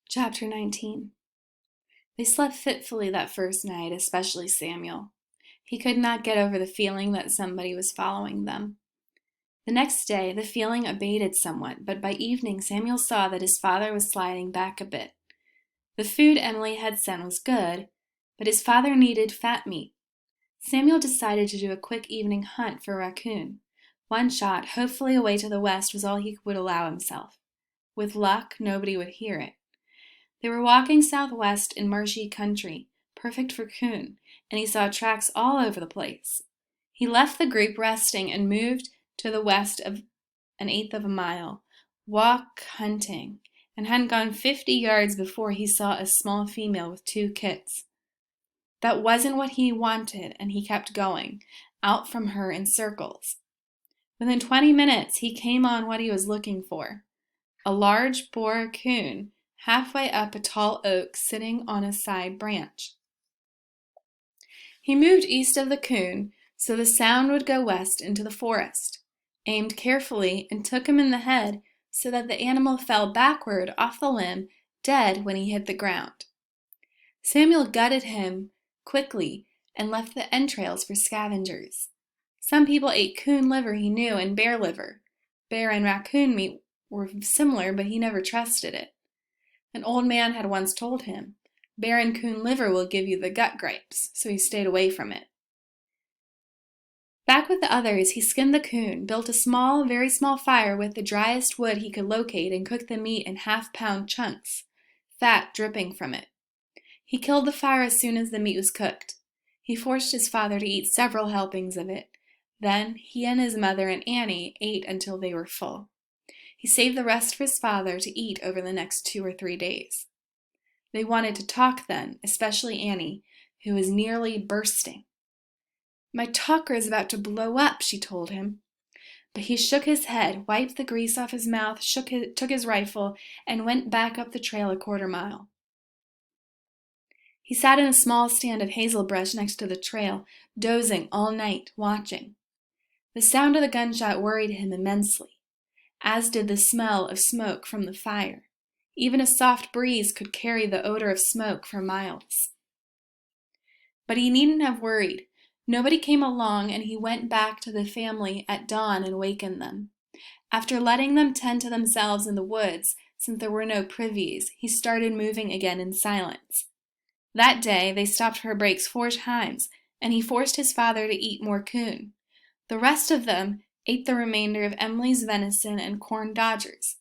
Chapter 19. They slept fitfully that first night, especially Samuel. He could not get over the feeling that somebody was following them. The next day, the feeling abated somewhat, but by evening Samuel saw that his father was sliding back a bit. The food Emily had sent was good, but his father needed fat meat. Samuel decided to do a quick evening hunt for a raccoon. One shot, hopefully away to the west, was all he would allow himself. With luck, nobody would hear it. They were walking southwest in marshy country, perfect for coon, and he saw tracks all over the place. He left the group resting and moved to the west of an eighth of a mile, walk hunting, and hadn't gone 50 yards before he saw a small female with 2 kits. That wasn't what he wanted, and he kept going, out from her in circles. Within 20 minutes, he came on what he was looking for, a large boar coon, halfway up a tall oak sitting on a side branch. He moved east of the coon so the sound would go west into the forest, aimed carefully, and took him in the head so that the animal fell backward off the limb, dead when he hit the ground. Samuel gutted him quickly and left the entrails for scavengers. Some people ate coon liver, he knew, and bear liver. Bear and raccoon meat were similar, but he never trusted it. An old man had once told him, "Bear and coon liver will give you the gut gripes," so he stayed away from it. Back with the others, he skinned the coon, built a small, very small fire with the driest wood he could locate, and cooked the meat in half-pound chunks, fat dripping from it. He killed the fire as soon as the meat was cooked. He forced his father to eat several helpings of it. Then he and his mother and Annie ate until they were full. He saved the rest for his father to eat over the next 2 or 3 days. They wanted to talk then, especially Annie, who was nearly bursting. "My talker is about to blow up," she told him. But he shook his head, wiped the grease off his mouth, took his rifle, and went back up the trail a 1/4 mile. He sat in a small stand of hazel brush next to the trail, dozing all night, watching. The sound of the gunshot worried him immensely, as did the smell of smoke from the fire. Even a soft breeze could carry the odor of smoke for miles. But he needn't have worried. Nobody came along, and he went back to the family at dawn and wakened them. After letting them tend to themselves in the woods, since there were no privies, he started moving again in silence. That day, they stopped for breaks 4 times, and he forced his father to eat more coon. The rest of them ate the remainder of Emily's venison and corn dodgers.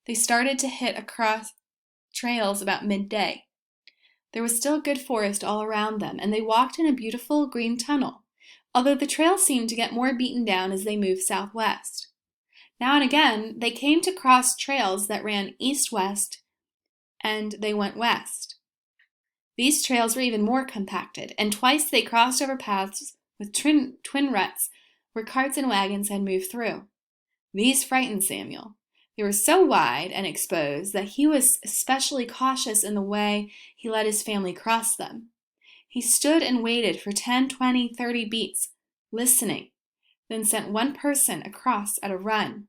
They started to hit across trails about midday. There was still good forest all around them, and they walked in a beautiful green tunnel, although the trail seemed to get more beaten down as they moved southwest. Now and again, they came to cross trails that ran east-west, and they went west. These trails were even more compacted, and twice they crossed over paths with twin ruts where carts and wagons had moved through. These frightened Samuel. They were so wide and exposed that he was especially cautious in the way he let his family cross them. He stood and waited for 10, 20, 30 beats, listening, then sent one person across at a run,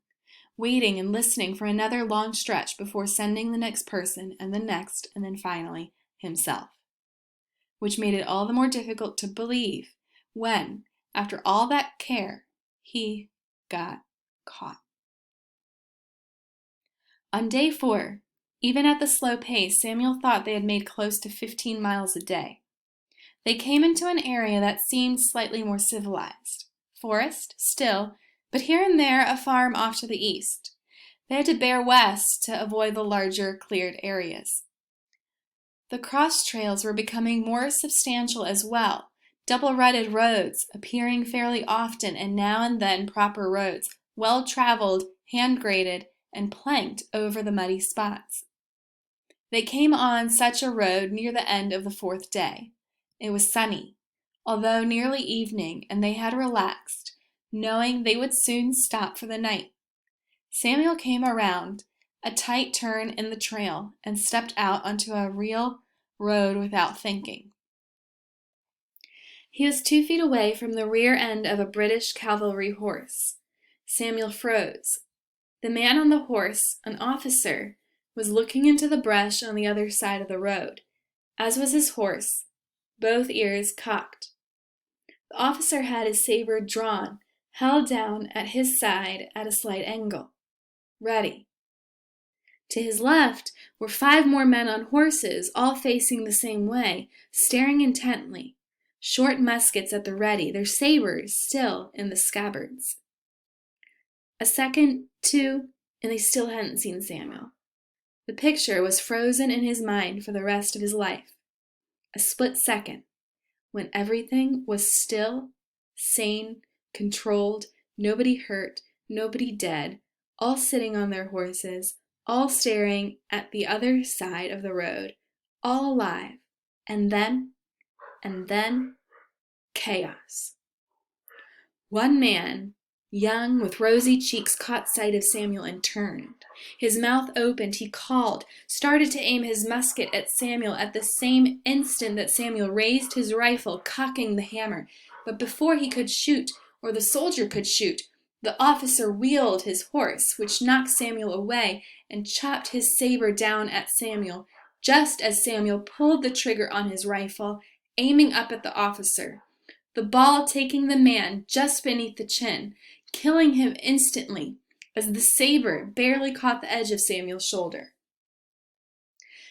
waiting and listening for another long stretch before sending the next person and then finally himself, which made it all the more difficult to believe when, after all that care, he got caught. On day 4, even at the slow pace, Samuel thought they had made close to 15 miles a day. They came into an area that seemed slightly more civilized. Forest, still, but here and there a farm off to the east. They had to bear west to avoid the larger cleared areas. The cross trails were becoming more substantial as well, double-rutted roads appearing fairly often, and now and then proper roads, well-traveled, hand-graded, and planked over the muddy spots. They came on such a road near the end of the 4th day. It was sunny, although nearly evening, and they had relaxed, knowing they would soon stop for the night. Samuel came around a tight turn in the trail and stepped out onto a real road without thinking. He was 2 feet away from the rear end of a British cavalry horse. Samuel froze. The man on the horse, an officer, was looking into the brush on the other side of the road, as was his horse, both ears cocked. The officer had his saber drawn, held down at his side at a slight angle, ready. To his left were 5 more men on horses, all facing the same way, staring intently, short muskets at the ready, their sabers still in the scabbards. A second, 2, and they still hadn't seen Samuel. The picture was frozen in his mind for the rest of his life. A split second, when everything was still, sane, controlled, nobody hurt, nobody dead, all sitting on their horses, all staring at the other side of the road, all alive, and then, chaos. One man, young, with rosy cheeks, caught sight of Samuel and turned. His mouth opened, he called, started to aim his musket at Samuel at the same instant that Samuel raised his rifle, cocking the hammer. But before he could shoot, or the soldier could shoot, the officer wheeled his horse, which knocked Samuel away, and chopped his saber down at Samuel, just as Samuel pulled the trigger on his rifle, aiming up at the officer, the ball taking the man just beneath the chin, killing him instantly, as the saber barely caught the edge of Samuel's shoulder.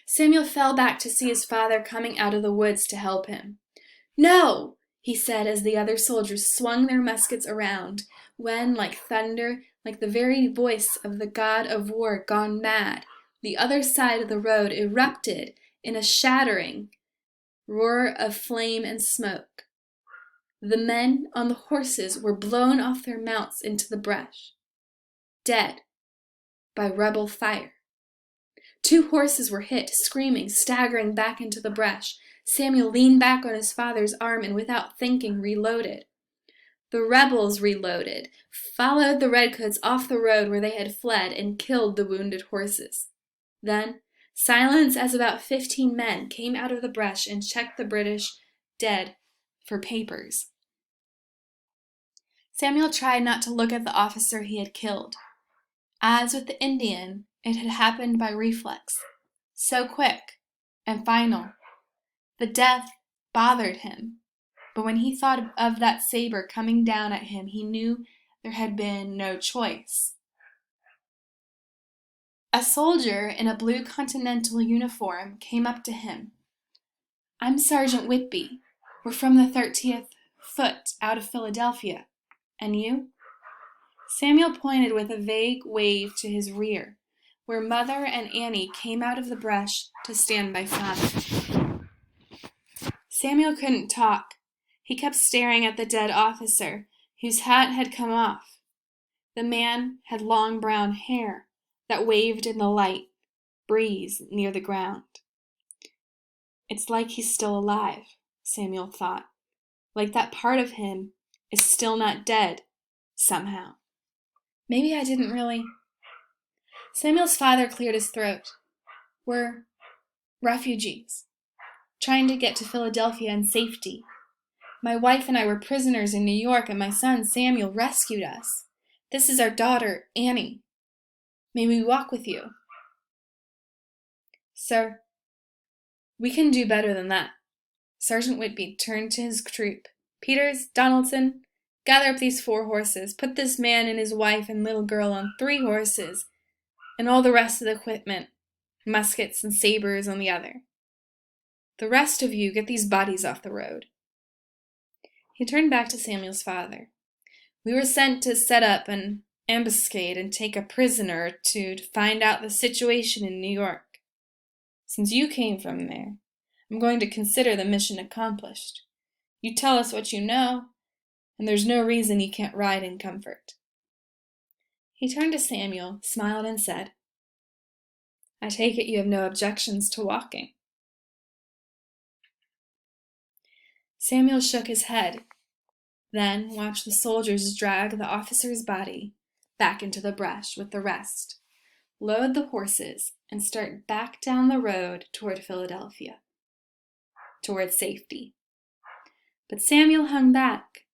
Samuel fell back to see his father coming out of the woods to help him. "No!" he said as the other soldiers swung their muskets around, when, like thunder, like the very voice of the god of war gone mad, the other side of the road erupted in a shattering roar of flame and smoke. The men on the horses were blown off their mounts into the brush, dead by rebel fire. 2 horses were hit, screaming, staggering back into the brush. Samuel leaned back on his father's arm and without thinking reloaded. The rebels reloaded, followed the redcoats off the road where they had fled, and killed the wounded horses. Then, silence as about 15 men came out of the brush and checked the British dead for papers. Samuel tried not to look at the officer he had killed. As with the Indian, it had happened by reflex, so quick and final. The death bothered him, but when he thought of that saber coming down at him, he knew there had been no choice. A soldier in a blue Continental uniform came up to him. "I'm Sergeant Whitby. We're from the 30th Foot out of Philadelphia. And you?" Samuel pointed with a vague wave to his rear, where Mother and Annie came out of the brush to stand by Father. Samuel couldn't talk. He kept staring at the dead officer, whose hat had come off. The man had long brown hair that waved in the light breeze near the ground. It's like he's still alive, Samuel thought. Like that part of him is still not dead, somehow. Maybe I didn't really... Samuel's father cleared his throat. "We're refugees, trying to get to Philadelphia in safety. My wife and I were prisoners in New York, and my son Samuel rescued us. This is our daughter, Annie. May we walk with you?" "Sir, we can do better than that." Sergeant Whitby turned to his troop. "Peters, Donaldson, gather up these 4 horses. Put this man and his wife and little girl on 3 horses, and all the rest of the equipment, muskets and sabers, on the other. The rest of you get these bodies off the road." He turned back to Samuel's father. "We were sent to set up an ambuscade and take a prisoner or 2 to find out the situation in New York. Since you came from there, I'm going to consider the mission accomplished. You tell us what you know, and there's no reason you can't ride in comfort." He turned to Samuel, smiled, and said, "I take it you have no objections to walking." Samuel shook his head, then watched the soldiers drag the officer's body back into the brush with the rest, load the horses, and start back down the road toward Philadelphia, toward safety. But Samuel hung back,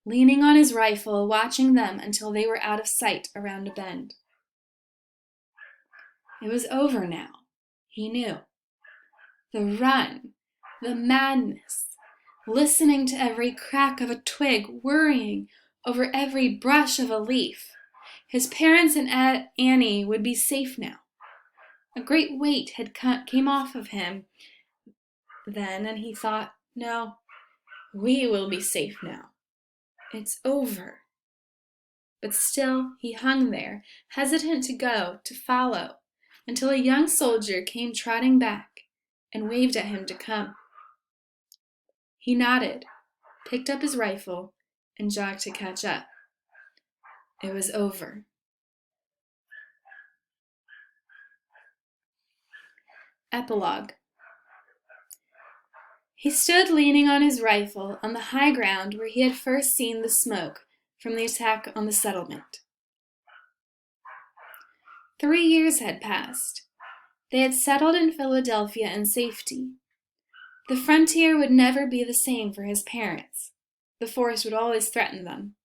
leaning on his rifle, watching them until they were out of sight around a bend. It was over now, he knew. The run, the madness, listening to every crack of a twig, worrying over every brush of a leaf. His parents and Annie would be safe now. A great weight came off of him then, and he thought, no, we will be safe now. It's over. But still he hung there, hesitant to go, to follow, until a young soldier came trotting back and waved at him to come. He nodded, picked up his rifle, and jogged to catch up. It was over. Epilogue. He stood leaning on his rifle on the high ground where he had first seen the smoke from the attack on the settlement. 3 years had passed. They had settled in Philadelphia in safety. The frontier would never be the same for his parents. The forest would always threaten them.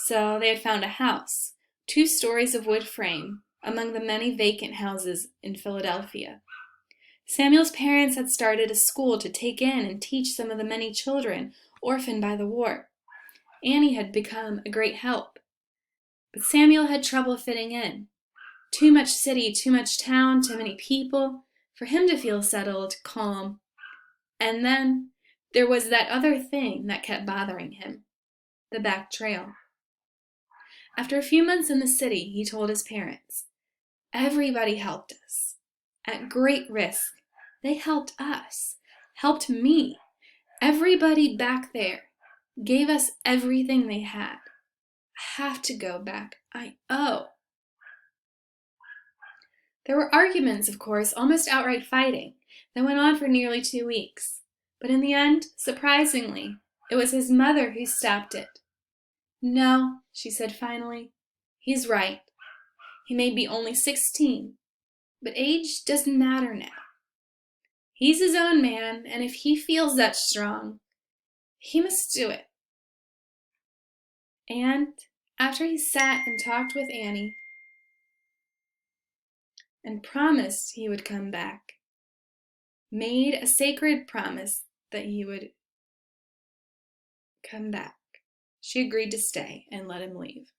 So they had found a house, 2 stories of wood frame, among the many vacant houses in Philadelphia. Samuel's parents had started a school to take in and teach some of the many children orphaned by the war. Annie had become a great help. But Samuel had trouble fitting in. Too much city, too much town, too many people, for him to feel settled, calm. And then there was that other thing that kept bothering him, the back trail. After a few months in the city, he told his parents, "Everybody helped us. At great risk, they helped us, helped me. Everybody back there gave us everything they had. I have to go back. I owe." There were arguments, of course, almost outright fighting, that went on for nearly 2 weeks. But in the end, surprisingly, it was his mother who stopped it. "No," she said finally, "he's right. He may be only 16, but age doesn't matter now. He's his own man, and if he feels that strong, he must do it." And after he sat and talked with Annie and promised he would come back, made a sacred promise that he would come back, she agreed to stay and let him leave.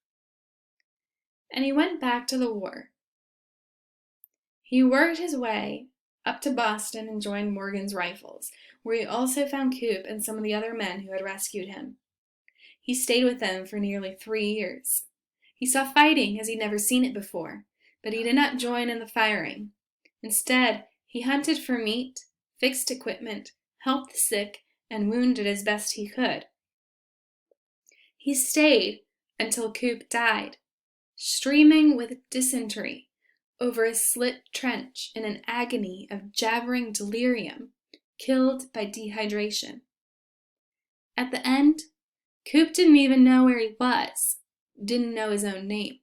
And he went back to the war. He worked his way up to Boston and joined Morgan's Rifles, where he also found Coop and some of the other men who had rescued him. He stayed with them for nearly 3 years. He saw fighting as he'd never seen it before, but he did not join in the firing. Instead, he hunted for meat, fixed equipment, helped the sick, and wounded as best he could. He stayed until Coop died, streaming with dysentery over a slit trench in an agony of jabbering delirium, killed by dehydration. At the end, Coop didn't even know where he was, didn't know his own name.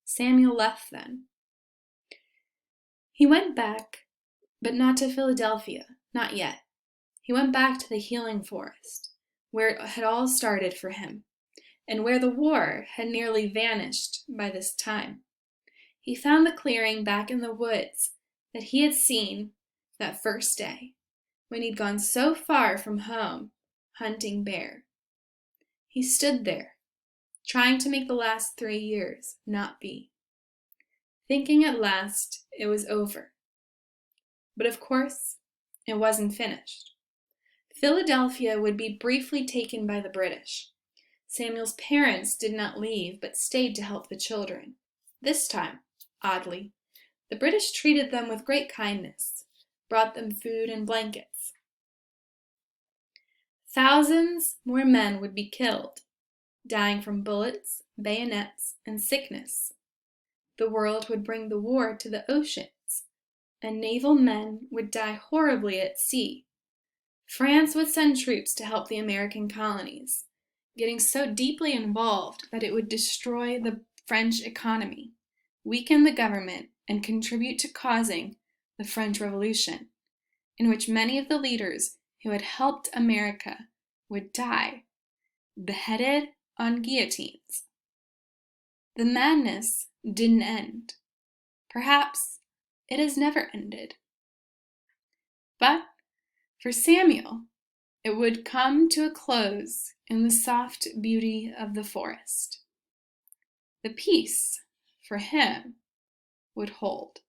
Samuel left then. He went back, but not to Philadelphia, not yet. He went back to the healing forest, where it had all started for him, and where the war had nearly vanished by this time. He found the clearing back in the woods that he had seen that first day, when he'd gone so far from home, hunting bear. He stood there, trying to make the last 3 years not be, thinking at last it was over. But of course, it wasn't finished. Philadelphia would be briefly taken by the British. Samuel's parents did not leave, but stayed to help the children. This time, oddly, the British treated them with great kindness, brought them food and blankets. Thousands more men would be killed, dying from bullets, bayonets, and sickness. The world would bring the war to the oceans, and naval men would die horribly at sea. France would send troops to help the American colonies, getting so deeply involved that it would destroy the French economy, weaken the government, and contribute to causing the French Revolution, in which many of the leaders who had helped America would die, beheaded on guillotines. The madness didn't end. Perhaps it has never ended. But for Samuel, it would come to a close in the soft beauty of the forest. The peace, for him, would hold.